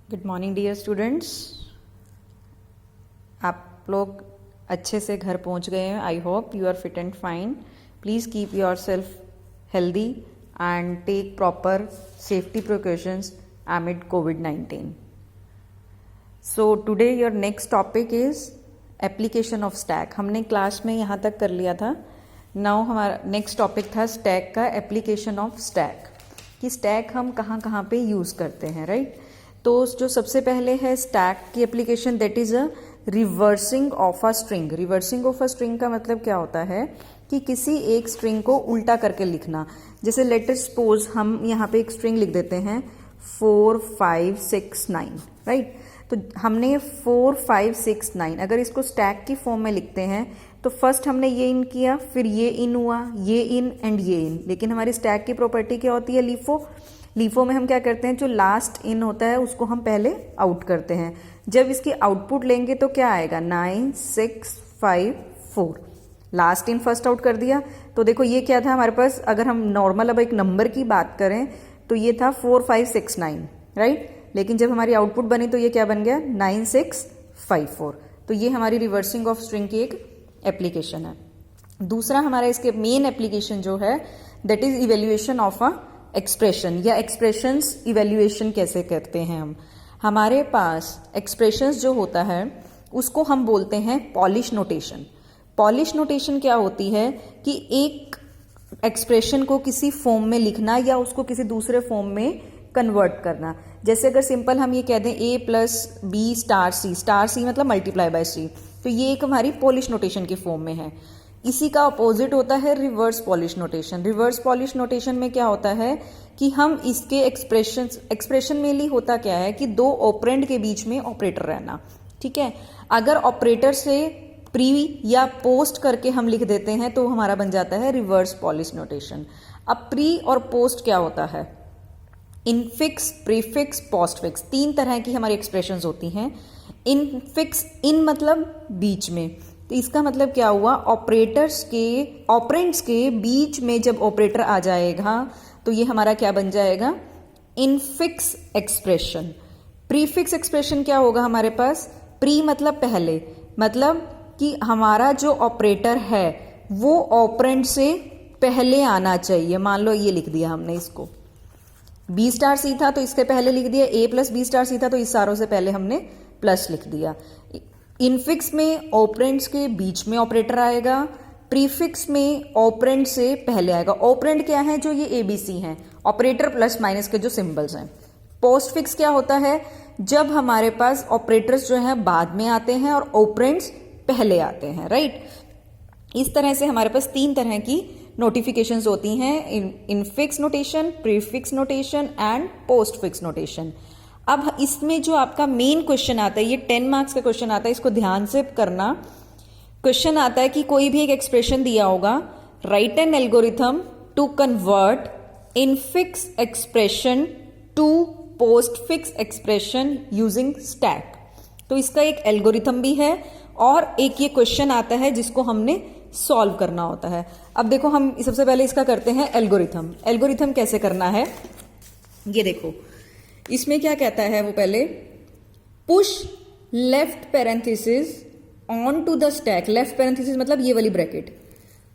Good morning dear students. आप लोग अच्छे से घर पहुंच गए हैं। I hope you are fit and fine. Please keep your self healthy and take proper safety precautions amid COVID-19. So today your next topic is application of stack. हमने class में यहाँ तक कर लिया था। नाउ हमारा नेक्स्ट टॉपिक था stack का एप्लीकेशन ऑफ स्टैक, कि स्टैक हम कहाँ कहाँ पे यूज़ करते हैं, राइट। तो जो सबसे पहले है स्टैक की application, that is a reversing of a string. Reversing of a string का मतलब क्या होता है कि किसी एक स्ट्रिंग को उल्टा करके लिखना। जैसे लेट अस सपोज हम यहाँ पे एक स्ट्रिंग लिख देते हैं 4 5 6 9, राइट। तो हमने 4 5 6 9 अगर इसको स्टैक की फॉर्म में लिखते हैं तो फर्स्ट हमने ये इन किया, फिर ये इन हुआ, ये इन एंड ये इन। लेकिन हमारी स्टैक की प्रॉपर्टी क्या होती है, लीफो। लीफो में हम क्या करते हैं, जो लास्ट इन होता है उसको हम पहले आउट करते हैं। जब इसकी आउटपुट लेंगे तो क्या आएगा, 9 6 5 4। लास्ट इन फर्स्ट आउट कर दिया तो देखो ये क्या था हमारे पास। अगर हम नॉर्मल अब एक नंबर की बात करें तो ये था 4 5 6 9, राइट। लेकिन जब हमारी आउटपुट बनी तो ये क्या बन गया, 9 6 5 4। तो ये हमारी रिवर्सिंग ऑफ स्ट्रिंग की एक एप्लीकेशन है। दूसरा हमारा इसके मेन एप्लीकेशन जो है that is evaluation of a expression, या एक्सप्रेशंस इवेल्युएशन कैसे करते हैं हम। हमारे पास एक्सप्रेशंस जो होता है उसको हम बोलते हैं पॉलिश नोटेशन। पॉलिश नोटेशन क्या होती है कि एक एक्सप्रेशन को किसी फॉर्म में लिखना या उसको किसी दूसरे फॉर्म में कन्वर्ट करना। जैसे अगर सिंपल हम ये कह दें a plus B star c मतलब मल्टीप्लाई बाय सी, तो ये एक हमारी पॉलिश नोटेशन के फॉर्म में है। इसी का अपोजिट होता है reverse polish notation. Reverse polish notation में क्या होता है कि हम इसके एक्सप्रेशन मेनली होता क्या है कि दो ऑपरेंड के बीच में ऑपरेटर रहना, ठीक है। अगर ऑपरेटर से प्री या पोस्ट करके हम लिख देते हैं तो हमारा बन जाता है रिवर्स पॉलिश नोटेशन। अब प्री और पोस्ट क्या होता है, इनफिक्स, प्रीफिक्स, पोस्टफिक्स, तीन तरह की हमारी एक्सप्रेशंस होती हैं। इनफिक्स, इन मतलब बीच में, तो इसका मतलब क्या हुआ, ऑपरेटर्स के ऑपरेंड्स के बीच में जब ऑपरेटर आ जाएगा तो ये हमारा क्या बन जाएगा, इनफिक्स एक्सप्रेशन। प्रीफिक्स एक्सप्रेशन क्या होगा हमारे पास, प्री मतलब पहले, मतलब कि हमारा जो ऑपरेटर है वो ऑपरेंड से पहले आना चाहिए। मान लो ये लिख दिया हमने, इसको बी स्टार सी था तो इसके पहले लिख दिया, ए प्लस बी स्टार सी था तो इस सारों से पहले हमने प्लस लिख दिया। इनफिक्स में ऑपरेंड्स के बीच में ऑपरेटर आएगा, प्रीफिक्स में ऑपरेंड से पहले आएगा। ऑपरेंड क्या है, जो ये एबीसी हैं, ऑपरेटर प्लस माइनस के जो सिंबल्स हैं। पोस्टफिक्स क्या होता है, जब हमारे पास ऑपरेटर्स जो हैं बाद में आते हैं और ऑपरेंड्स पहले आते हैं, राइट। इस तरह से हमारे पास तीन तरह की नोटिफिकेशंस होती हैं, infix notation, prefix notation and postfix notation. अब इसमें जो आपका मेन क्वेश्चन आता है, ये 10 मार्क्स का क्वेश्चन आता है, इसको ध्यान से करना। क्वेश्चन आता है कि कोई भी एक एक्सप्रेशन दिया होगा, write an algorithm to convert infix expression to postfix expression using stack. तो इसका एक एल्गोरिथम भी है और एक ये क्वेश्चन आता है जिसको हमने सॉल्व करना होता है। अब देखो हम सबसे पहले इसका करते हैं एल्गोरिथम। एल्गोरिथम कैसे करना है, ये देखो इसमें क्या कहता है वो, पहले push left parenthesis on to the stack. Left parenthesis मतलब ये वाली bracket,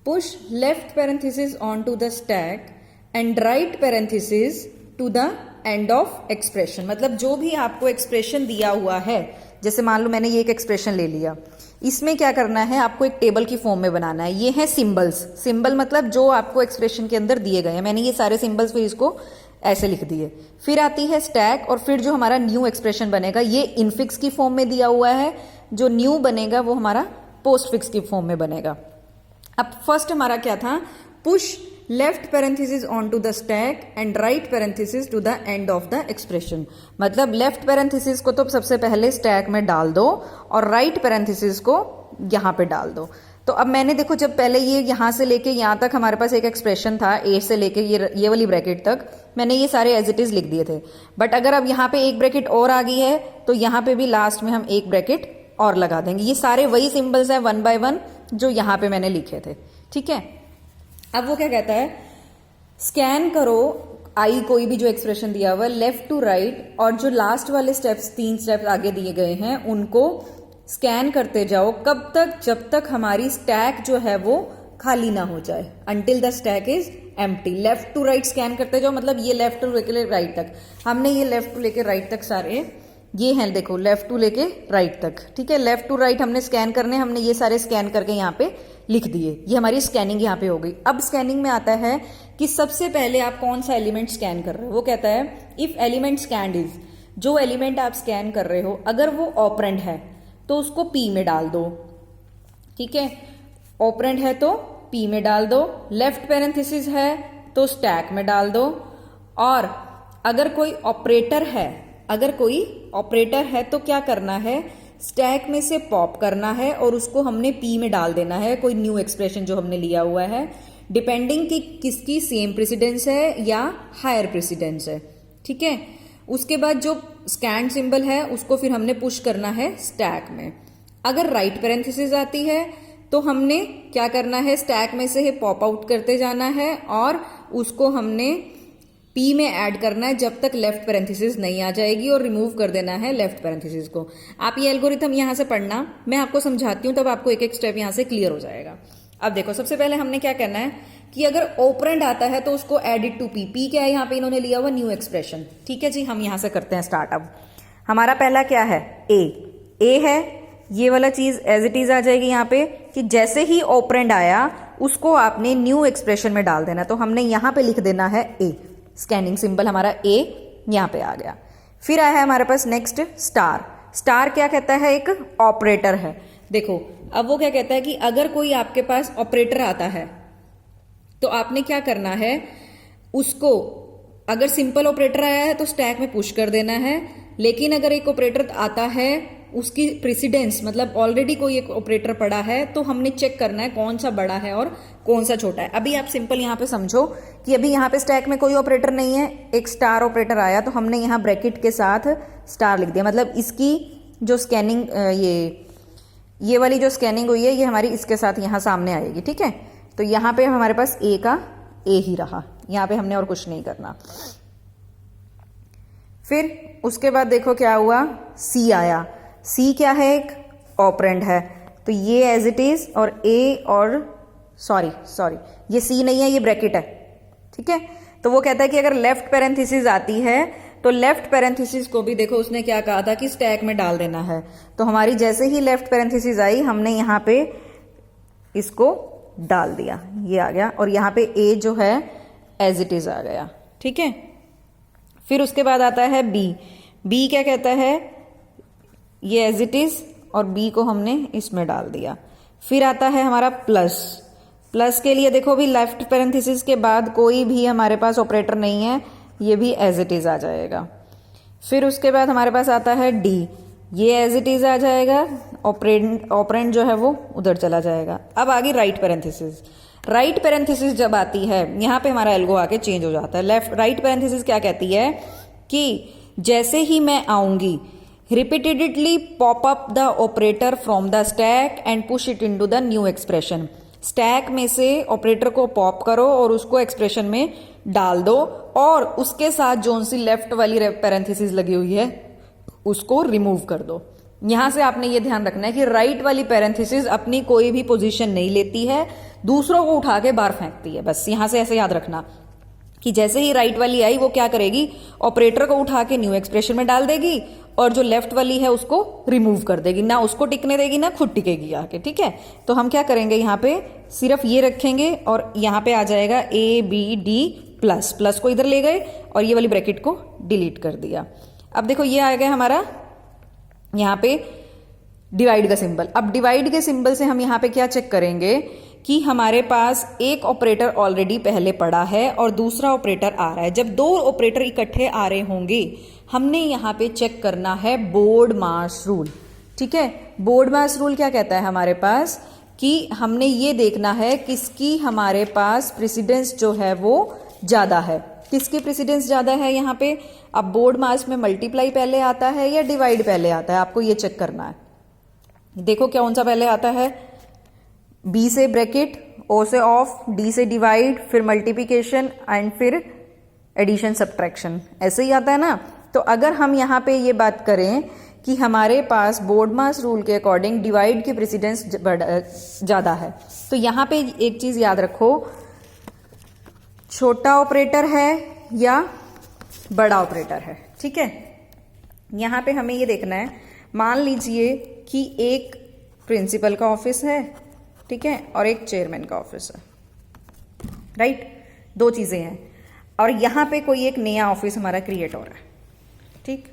push left parenthesis on to the stack and right parenthesis to the end of expression. मतलब जो भी आपको एक्सप्रेशन दिया हुआ है, जैसे मान लो मैंने ये एक एक्सप्रेशन ले लिया, इसमें क्या करना है, आपको एक टेबल की फॉर्म में बनाना है। ये है सिंबल्स। सिंबल मतलब जो आपको एक्सप्रेशन के अंदर दिए गए हैं। मैंने ये सारे सिंबल्स फिर इसको ऐसे लिख दिए। फिर आती है स्टैक, और फिर जो हमारा न्यू एक्सप्रेशन बनेगा ये इनफिक्स की फॉर्म में दिया हुआ है, जो न्यू बनेगा वो हमारा पोस्टफिक्स की फॉर्म में बनेगा। अब फर्स्ट हमारा क्या था, push left parenthesis on to the stack and right parenthesis to the end of the expression. मतलब लेफ्ट पैरेंथेसिस को तो सबसे पहले स्टैक में डाल दो और राइट पैरेंथेसिस को यहां पे डाल दो। तो अब मैंने देखो, जब पहले ये यहां से लेके यहां तक हमारे पास एक एक्सप्रेशन था, ए से लेके ये वाली ब्रैकेट तक मैंने ये सारे एज इट इज लिख दिए थे। बट अगर अब यहाँ पे एक ब्रैकेट और आ गई है तो यहाँ पे भी लास्ट में हम एक ब्रैकेट और लगा देंगे। ये सारे वही सिंबल्स हैं 1 by 1 जो यहाँ पे मैंने लिखे थे, ठीक है। अब वो क्या कहता है, स्कैन करो आई कोई भी जो एक्सप्रेशन दिया हुआ है लेफ्ट टू राइट, और जो लास्ट वाले स्टेप्स 3 स्टेप्स आगे दिए गए हैं उनको स्कैन करते जाओ। कब तक? जब तक हमारी स्टैक जो है वो खाली ना हो जाए, until the stack is empty. Left to right scan करते जाओ, मतलब ये लेफ्ट टू लेके राइट तक, हमने ये लेफ्ट टू लेके राइट तक सारे ये हैं, देखो लेफ्ट टू लेके राइट तक, ठीक है। लेफ्ट टू राइट हमने स्कैन करने, हमने ये सारे स्कैन करके यहाँ पे लिख दिए। ये हमारी स्कैनिंग यहाँ पे हो गई। अब स्कैनिंग में आता है कि सबसे पहले आप कौन सा एलिमेंट स्कैन कर रहे हो। वो कहता है इफ एलिमेंट स्कैन्ड इज, जो एलिमेंट आप स्कैन कर रहे हो अगर वो ऑपरेंड है तो उसको पी में डाल दो, ठीक है। ऑपरेंड है तो पी में डाल दो, लेफ्ट पैरेंथेसिस है तो स्टैक में डाल दो, और अगर कोई ऑपरेटर है, अगर कोई ऑपरेटर है तो क्या करना है, स्टैक में से पॉप करना है और उसको हमने पी में डाल देना है, कोई न्यू एक्सप्रेशन जो हमने लिया हुआ है, डिपेंडिंग कि किसकी सेम प्रेसिडेंस है या हायर प्रेसिडेंस है, ठीक है। उसके बाद जो स्कैन सिंबल है उसको फिर हमने पुश करना है स्टैक में। अगर राइट पैरेंथेसिस आती है तो हमने क्या करना है, स्टैक में से पॉप आउट करते जाना है और उसको हमने पी में ऐड करना है जब तक लेफ्ट पैरेंथेसिस नहीं आ जाएगी, और रिमूव कर देना है लेफ्ट पैरेंथेसिस को। आप ये एल्गोरिथम यहां से पढ़ना, मैं आपको समझाती हूं तब आपको एक एक स्टेप यहां से क्लियर हो जाएगा। अब देखो सबसे पहले हमने क्या करना है कि अगर ऑपरेंड आता है तो उसको एडिट टू पी। पी क्या है, यहाँ पे इन्होंने लिया हुआ न्यू एक्सप्रेशन, ठीक है जी। हम यहां से करते हैं स्टार्ट। अब हमारा पहला क्या है, ए है, ये वाला चीज एज इट इज आ जाएगी यहाँ पे कि जैसे ही ऑपरेंड आया उसको आपने न्यू एक्सप्रेशन में डाल देना। तो हमने यहां पे लिख देना है ए, स्कैनिंग सिंबल हमारा ए यहां पे आ गया। फिर आया है हमारे पास नेक्स्ट स्टार। स्टार क्या कहता है, एक ऑपरेटर है। देखो अब वो क्या कहता है कि अगर कोई आपके पास ऑपरेटर आता है तो आपने क्या करना है, उसको अगर सिंपल ऑपरेटर आया है तो स्टैक में पुश कर देना है, लेकिन अगर एक ऑपरेटर आता है उसकी प्रेसिडेंस मतलब ऑलरेडी कोई एक ऑपरेटर पड़ा है तो हमने चेक करना है कौन सा बड़ा है और कौन सा छोटा है। अभी आप सिंपल यहाँ पे समझो कि अभी यहाँ पे स्टैक में कोई ऑपरेटर नहीं है, एक स्टार ऑपरेटर आया तो हमने यहाँ ब्रैकेट के साथ स्टार लिख दिया, मतलब इसकी जो स्कैनिंग ये वाली जो स्कैनिंग हुई है ये हमारी इसके साथ यहाँ सामने आएगी, ठीक है। तो यहाँ पे हमारे पास ए का ए ही रहा, यहाँ पे हमने और कुछ नहीं करना। फिर उसके बाद देखो क्या हुआ, सी आया। सी क्या है, एक ऑपरेंड है, तो ये एज इट इज, और ए और सॉरी ये सी नहीं है, ये ब्रैकेट है, ठीक है। तो वो कहता है कि अगर लेफ्ट पैरेंथेसिस आती है तो लेफ्ट पैरेंथेसिस को भी देखो उसने क्या कहा था कि स्टैक में डाल देना है। तो हमारी जैसे ही लेफ्ट पैरेंथेसिस आई हमने यहाँ पे इसको डाल दिया, ये आ गया, और यहाँ पे ए जो है एज इट इज आ गया, ठीक है। फिर उसके बाद आता है बी। बी क्या कहता है, ये एज इट इज, और बी को हमने इसमें डाल दिया। फिर आता है हमारा प्लस। प्लस के लिए देखो भी लेफ्ट पैरेंथेसिस के बाद कोई भी हमारे पास ऑपरेटर नहीं है, ये भी एज इट इज आ जाएगा। फिर उसके बाद हमारे पास आता है डी, ये एज इट इज आ जाएगा, ऑपरेंड जो है वो उधर चला जाएगा। अब आगे राइट पैरेंथेसिस। राइट पैरेंथेसिस जब आती है यहाँ पे हमारा एल्गो आके चेंज हो जाता है। लेफ्ट राइट पैरेंथेसिस क्या कहती है कि जैसे ही मैं आऊंगी repeatedly pop up the operator from the stack and push it into the new expression। Stack में से ऑपरेटर को पॉप करो और उसको एक्सप्रेशन में डाल दो, और उसके साथ जो सी लेफ्ट वाली पैरेंथेसिस लगी हुई है उसको रिमूव कर दो। यहां से आपने ये ध्यान रखना है कि राइट वाली पैरेंथेसिस अपनी कोई भी पोजीशन नहीं लेती है, दूसरों को उठा के बाहर फेंकती है। बस यहां से ऐसे याद रखना कि जैसे ही राइट वाली आई वो क्या करेगी, ऑपरेटर को उठा के न्यू एक्सप्रेशन में डाल देगी, और जो लेफ्ट वाली है उसको रिमूव कर देगी, ना उसको टिकने देगी ना खुद टिकेगी आके, ठीक है। तो हम क्या करेंगे, यहाँ पे सिर्फ ये रखेंगे और यहाँ पे आ जाएगा A B D plus. Plus को इधर ले गए और ये वाली ब्रैकेट को डिलीट कर दिया। अब देखो ये आ गया हमारा यहाँ पे डिवाइड का सिंबल। अब डिवाइड के सिंबल से हम यहाँ पे क्या चेक करेंगे कि हमारे पास एक ऑपरेटर ऑलरेडी पहले पड़ा है और दूसरा ऑपरेटर आ रहा है। जब दो ऑपरेटर इकट्ठे आ रहे होंगे हमने यहाँ पे चेक करना है बोर्ड मास रूल, ठीक है। बोर्ड मास रूल क्या कहता है हमारे पास कि हमने ये देखना है किसकी हमारे पास प्रेसिडेंस जो है वो ज्यादा है, किसकी प्रेसिडेंस ज्यादा है यहाँ पे। अब बोर्ड मास में मल्टीप्लाई पहले आता है या डिवाइड पहले आता है, आपको ये चेक करना है। देखो कौन सा पहले आता है, बी से ब्रैकेट, ओ से ऑफ, डी से डिवाइड, फिर मल्टीप्लिकेशन एंड फिर एडिशन सब्ट्रैक्शन, ऐसे ही आता है ना। तो अगर हम यहाँ पे ये बात करें कि हमारे पास बोर्डमास रूल के अकॉर्डिंग डिवाइड की प्रेसिडेंस ज़्यादा है, तो यहाँ पे एक चीज़ याद रखो, छोटा ऑपरेटर है या बड़ा ऑपरेटर है, ठीक है। यहाँ पे हमें ये देखना है, मान लीजिए कि एक प्रिंसिपल का ऑफिस है, ठीक है, और एक चेयरमैन का ऑफिस है, राइट, दो चीज़ें हैं, और यहाँ पे कोई एक नया ऑफिस हमारा क्रिएट हो रहा है, ठीक।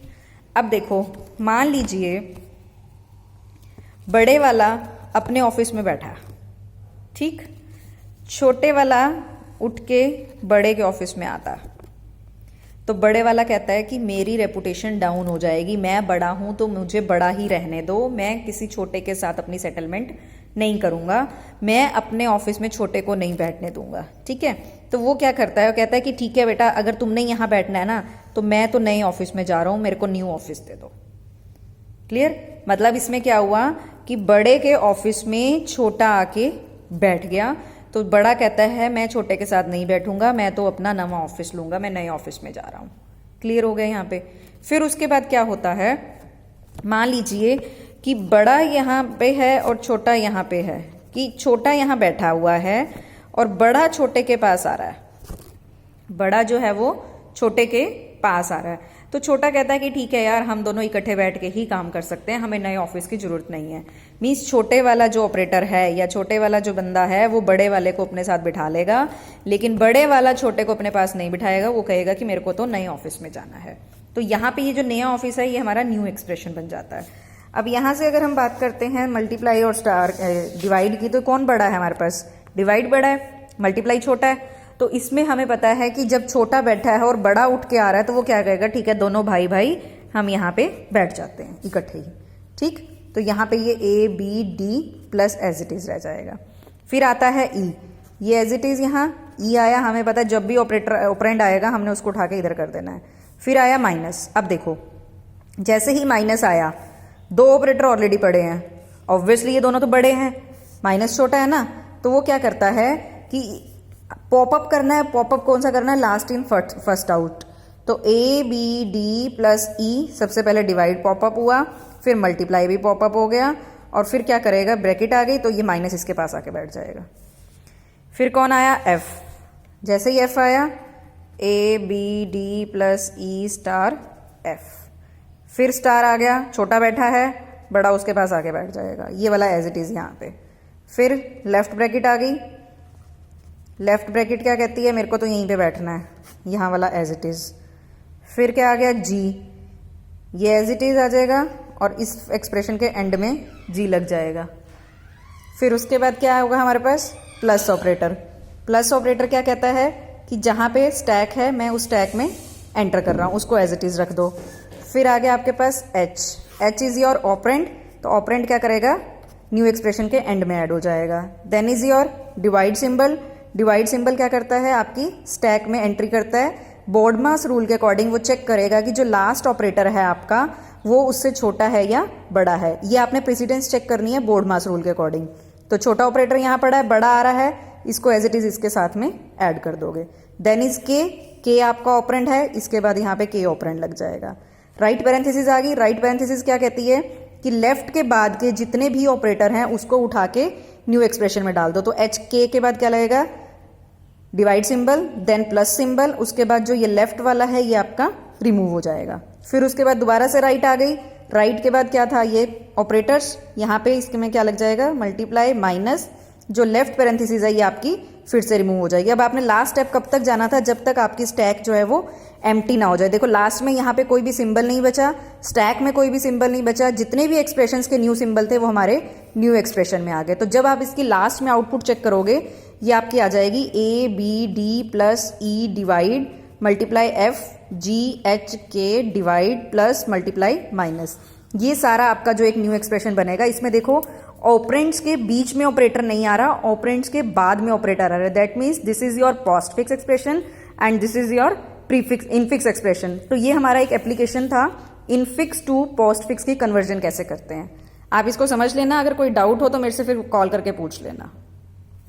अब देखो, मान लीजिए बड़े वाला अपने ऑफिस में बैठा, ठीक, छोटे वाला उठ के बड़े के ऑफिस में आता, तो बड़े वाला कहता है कि मेरी रेपुटेशन डाउन हो जाएगी, मैं बड़ा हूं तो मुझे बड़ा ही रहने दो, मैं किसी छोटे के साथ अपनी सेटलमेंट नहीं करूंगा, मैं अपने ऑफिस में छोटे को नहीं बैठने दूंगा, ठीक है। तो वो क्या करता है, वो कहता है कि ठीक है बेटा, अगर तुमने यहाँ बैठना है ना, तो मैं तो नए ऑफिस में जा रहा हूं, मेरे को न्यू ऑफिस दे दो। क्लियर? मतलब इसमें क्या हुआ कि बड़े के ऑफिस में छोटा आके बैठ गया, तो बड़ा कहता है मैं छोटे के साथ नहीं बैठूंगा, मैं तो अपना नवा ऑफिस लूंगा, मैं नए ऑफिस में जा रहा हूं। क्लियर हो गया यहाँ पे? फिर उसके बाद क्या होता है, मान लीजिए कि बड़ा यहाँ पे है और छोटा यहाँ पे है, कि छोटा यहाँ बैठा हुआ है और बड़ा छोटे के पास आ रहा है, बड़ा जो है वो छोटे के पास आ रहा है, तो छोटा कहता है कि ठीक है यार, हम दोनों इकट्ठे बैठ के ही काम कर सकते हैं, हमें नए ऑफिस की जरूरत नहीं है। मीन्स छोटे वाला जो ऑपरेटर है या छोटे वाला जो बंदा है वो बड़े वाले को अपने साथ बिठा लेगा, लेकिन बड़े वाला छोटे को अपने पास नहीं बिठाएगा, वो कहेगा कि मेरे को तो नए ऑफिस में जाना है। तो यहाँ पे ये जो नया ऑफिस है ये हमारा न्यू एक्सप्रेशन बन जाता है। अब यहाँ से अगर हम बात करते हैं मल्टीप्लाई और स्टार डिवाइड की, तो कौन बड़ा है हमारे पास? डिवाइड बड़ा है, मल्टीप्लाई छोटा है। तो इसमें हमें पता है कि जब छोटा बैठा है और बड़ा उठ के आ रहा है, तो वो क्या कहेगा, ठीक है दोनों भाई भाई हम यहाँ पे बैठ जाते हैं इकट्ठे ही, ठीक। तो यहाँ पे ये A B D plus as it is रह जाएगा। फिर आता है E, ये एज इट इज यहाँ E आया, हमें पता है जब भी ऑपरेंड आएगा हमने उसको उठा के इधर कर देना है। फिर आया माइनस। अब देखो, जैसे ही माइनस आया, दो ऑपरेटर ऑलरेडी पड़े हैं, ऑब्वियसली ये दोनों तो बड़े हैं, माइनस छोटा है ना, तो वो क्या करता है कि पॉपअप करना है। पॉपअप कौन सा करना है? Last in first out. तो A B D plus E, सबसे पहले डिवाइड पॉपअप हुआ, फिर मल्टीप्लाई भी पॉपअप हो गया, और फिर क्या करेगा, ब्रैकेट आ गई तो ये माइनस इसके पास आके बैठ जाएगा। फिर कौन आया? F। जैसे ही F आया, A B D plus E star F। फिर स्टार आ गया, छोटा बैठा है, बड़ा उसके पास आके बैठ जाएगा, ये वाला एज इट इज यहाँ पे। फिर लेफ्ट ब्रैकेट आ गई, लेफ्ट ब्रैकेट क्या कहती है, मेरे को तो यहीं पे बैठना है, यहाँ वाला एज इट इज। फिर क्या आ गया, G, ये एज इट इज आ जाएगा और इस एक्सप्रेशन के एंड में G लग जाएगा। फिर उसके बाद क्या होगा हमारे पास? Plus operator. प्लस ऑपरेटर क्या कहता है कि जहाँ पे स्टैक है मैं उस स्टैक में एंटर कर रहा हूँ, उसको एज इट इज रख दो। फिर आ गया आपके पास H, H is your operand, तो ऑपरेंड क्या करेगा, न्यू एक्सप्रेशन के एंड में ऐड हो जाएगा। Then is your divide symbol. Divide symbol क्या करता है, आपकी स्टैक में एंट्री करता है। बोर्डमास रूल के अकॉर्डिंग वो चेक करेगा कि जो लास्ट ऑपरेटर है आपका वो उससे छोटा है या बड़ा है। ये आपने प्रेसिडेंस चेक करनी है बोर्डमास रूल के अकॉर्डिंग। तो छोटा ऑपरेटर यहाँ पड़ा है, बड़ा आ रहा है, इसको एज इट इज इसके साथ में ऐड कर दोगे। देन इज के आपका ऑपरेंड है, इसके बाद यहाँ पे के ऑपरेंड लग जाएगा। राइट पैरेंथेसिस आ गई। राइट पैरेंथेसिस क्या कहती है कि लेफ्ट के बाद के जितने भी ऑपरेटर हैं उसको उठा के न्यू एक्सप्रेशन में डाल दो। तो एच के बाद क्या लगेगा, divide symbol, then plus symbol, उसके बाद जो ये लेफ्ट वाला है ये आपका रिमूव हो जाएगा। फिर उसके बाद दोबारा से राइट आ गई। राइट के बाद क्या था, ये ऑपरेटर्स, यहाँ पे इसके में क्या लग जाएगा, मल्टीप्लाई माइनस, जो लेफ्ट पैरेंथेसिस है ये आपकी फिर से रिमूव हो जाएगी। अब आपने लास्ट स्टेप कब तक जाना था, जब तक आपकी स्टैक जो है वो एम्प्टी ना हो जाए। देखो लास्ट में यहाँ पे कोई भी सिंबल नहीं बचा, स्टैक में कोई भी सिंबल नहीं बचा, जितने भी एक्सप्रेशंस के न्यू सिंबल थे वो हमारे न्यू एक्सप्रेशन में आ गए। तो जब आप इसकी लास्ट में आउटपुट चेक करोगे, ये आपकी आ जाएगी A B D plus E divide multiply F G H K divide plus multiply minus. ये सारा आपका जो एक न्यू एक्सप्रेशन बनेगा। इसमें देखो ऑपरेंड्स के बीच में ऑपरेटर नहीं आ रहा, ऑपरेंड्स के बाद में ऑपरेटर आ रहा है। That means this is your post fix expression and this is your prefix infix expression. तो ये हमारा एक एप्लीकेशन था इनफिक्स टू पोस्ट फिक्स की कन्वर्जन कैसे करते हैं। आप इसको समझ लेना, अगर कोई डाउट हो तो मेरे से फिर कॉल करके पूछ लेना।